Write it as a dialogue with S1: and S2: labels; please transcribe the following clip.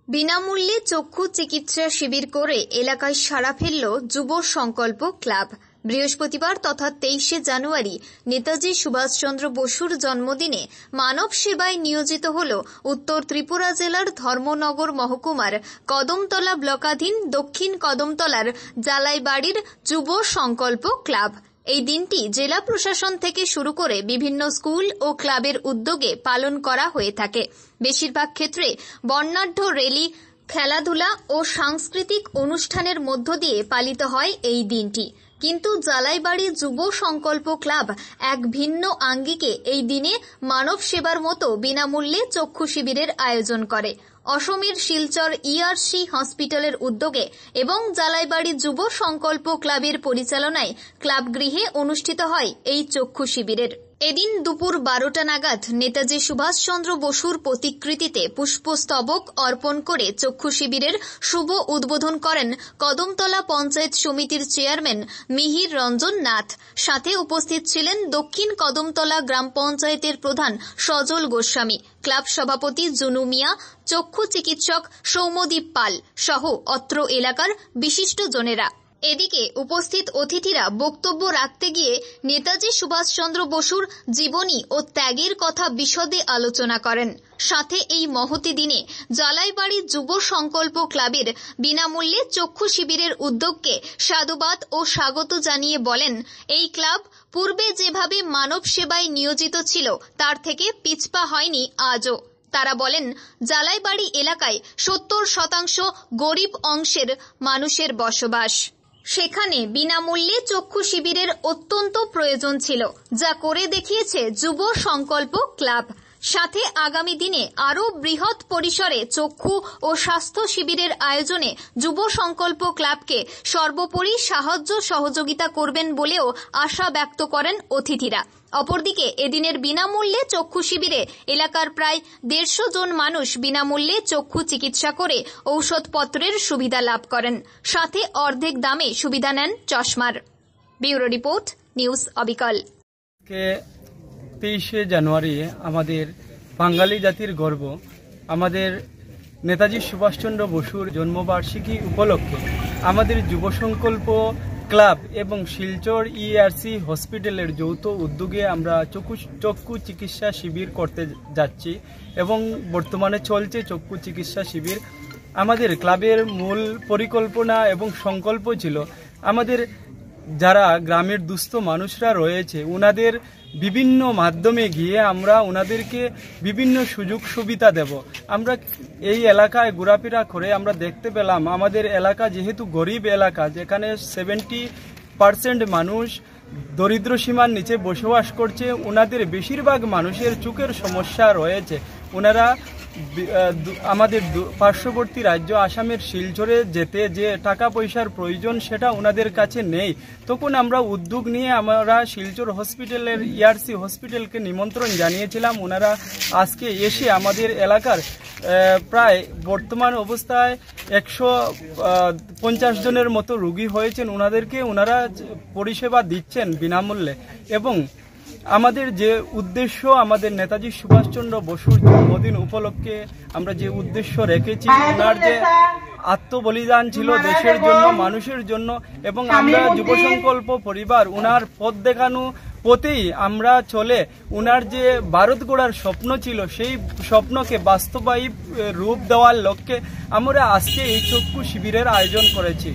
S1: বিনামূল্যে চক্ষু চিকিৎসা শিবির করে এলাকায় সাড়া ফেলল যুব সংকল্প ক্লাব। বৃহস্পতিবার তথা 23শে জানুয়ারি নেতাজি সুভাষচন্দ্র বসুর জন্মদিনে মানব সেবায় নিয়োজিত হল উত্তর ত্রিপুরা জেলার ধর্মনগর মহকুমার কদমতলা ব্লকাধীন দক্ষিণ কদমতলার জালাইবাড়ির যুব সংকল্প ক্লাব। এই দিনটি জেলা প্রশাসন থেকে শুরু করে বিভিন্ন স্কুল ও ক্লাবের উদ্যোগে পালন করা হয়ে থাকে। বেশিরভাগ ক্ষেত্রে বর্ণাঢ্য র্যালি, খেলাধুলা ও সাংস্কৃতিক অনুষ্ঠানের মধ্য দিয়ে পালিত হয় এই দিনটি। কিন্তু জালাইবাড়ি যুব সংকল্প ক্লাব এক ভিন্ন আঙ্গিকে এই দিনে মানব সেবার মতো বিনামূল্যে চক্ষু শিবিরের আয়োজন করে। অসমের শিলচর ERC হসপিটালের উদ্যোগে এবং জালাইবাড়ি যুব সংকল্প ক্লাবের পরিচালনায় ক্লাব গৃহে অনুষ্ঠিত হয় এই চক্ষু শিবিরের। এদিন দুপুর 12টা নাগাদ নেতাজি সুভাষচন্দ্র বসুর প্রতিকৃতিতে পুষ্পস্তবক অর্পণ করে চক্ষু শিবিরের শুভ উদ্বোধন করেন কদমতলা পঞ্চায়েত সমিতির চেয়ারম্যান মিহির রঞ্জন নাথ। সাথে উপস্থিত ছিলেন দক্ষিণ কদমতলা গ্রাম পঞ্চায়েতের প্রধান সজল গোস্বামী, ক্লাব সভাপতি জুনু মিয়া, চক্ষু চিকিৎসক সৌম্যদীপ পাল সহ অত্র এলাকার বিশিষ্টজনেরা। এদিকে উপস্থিত অতিথিরা বক্তব্য রাখতে গিয়ে নেতাজি সুভাষচন্দ্র বসুর জীবনী ও ত্যাগের কথা বিশদে আলোচনা করেন। সাথে এই মহতি দিনে জালাইবাড়ি যুব সংকল্প ক্লাবের বিনামূল্যে চক্ষু শিবিরের উদ্যোগকে সাধুবাদ ও স্বাগত জানিয়ে বলেন, এই ক্লাব পূর্বে যেভাবে মানব সেবায় নিয়োজিত ছিল তার থেকে পিছপা হয়নি আজও। তারা বলেন, জালাইবাড়ি এলাকায় 70% গরিব অংশের মানুষের বসবাস। সেখানে বিনামূল্যে চক্ষু শিবিরের অত্যন্ত প্রয়োজন ছিল, যা করে দেখিয়েছে যুব সংকল্প ক্লাব। সাথে আগামী দিনে আরও বৃহৎ পরিসরে চক্ষু ও স্বাস্থ্য শিবিরের আয়োজনে যুব সংকল্প ক্লাবকে সর্বোপরি সাহায্য সহযোগিতা করবেন বলেও আশা ব্যক্ত করেন অতিথিরা। অপরদিকে এদিনের বিনামূল্যে চক্ষু শিবিরে এলাকার প্রায় 150 জন মানুষ বিনামূল্যে চক্ষু চিকিৎসা করে ঔষধপত্রের সুবিধা লাভ করেন। সাথে অর্ধেক দামে সুবিধা নেন চশমার। ব্যুরো রিপোর্ট, নিউজ অবিকল।
S2: 23শে জানুয়ারি আমাদের বাঙালি জাতির গর্ব, আমাদের নেতাজি সুভাষচন্দ্র বসুর জন্মবার্ষিকী উপলক্ষে আমাদের যুব সংকল্প ক্লাব এবং শিলচর ERC হসপিটালের যৌথ উদ্যোগে আমরা চক্ষু চিকিৎসা শিবির করতে যাচ্ছি এবং বর্তমানে চলছে চক্ষু চিকিৎসা শিবির। আমাদের ক্লাবের মূল পরিকল্পনা এবং সংকল্প ছিল আমাদের যারা গ্রামের দুস্থ মানুষরা রয়েছে ওনাদের বিভিন্ন মাধ্যমে গিয়ে আমরা ওনাদেরকে বিভিন্ন সুযোগ সুবিধা দেব। আমরা এই এলাকায় ঘোরাফেরা করে আমরা দেখতে পেলাম আমাদের এলাকা যেহেতু গরিব এলাকা, যেখানে 70% মানুষ দরিদ্র সীমার নিচে বসবাস করছে, ওনাদের বেশিরভাগ মানুষের চোখের সমস্যা রয়েছে। ওনারা আমাদের পার্শ্ববর্তী রাজ্য আসামের শিলচরে যেতে যে টাকা পয়সার প্রয়োজন সেটা ওনাদের কাছে নেই। তখন আমরা উদ্যোগ নিয়ে আমরা শিলচর হসপিটালের ERC হসপিটালকে নিমন্ত্রণ জানিয়েছিলাম। ওনারা আজকে এসে আমাদের এলাকার প্রায় বর্তমান অবস্থায় 150 জনের মতো রোগী হয়েছেন, ওনারা পরিষেবা দিচ্ছেন বিনামূল্যে। এবং আমাদের যে উদ্দেশ্য, আমাদের নেতাজি সুভাষচন্দ্র বসুর জন্মদিন উপলক্ষে আমরা যে উদ্দেশ্য রেখেছি, ওনার যে আত্মবলিদান ছিল দেশের জন্য, মানুষের জন্য, এবং আমরা যুব সংকল্প পরিবার ওনার পথ দেখানো পথেই আমরা চলে ওনার যে ভারত গড়ার স্বপ্ন ছিল সেই স্বপ্নকে বাস্তবায়ী রূপ দেওয়ার লক্ষ্যে আমরা আজকে এই চক্ষু শিবিরের আয়োজন করেছি।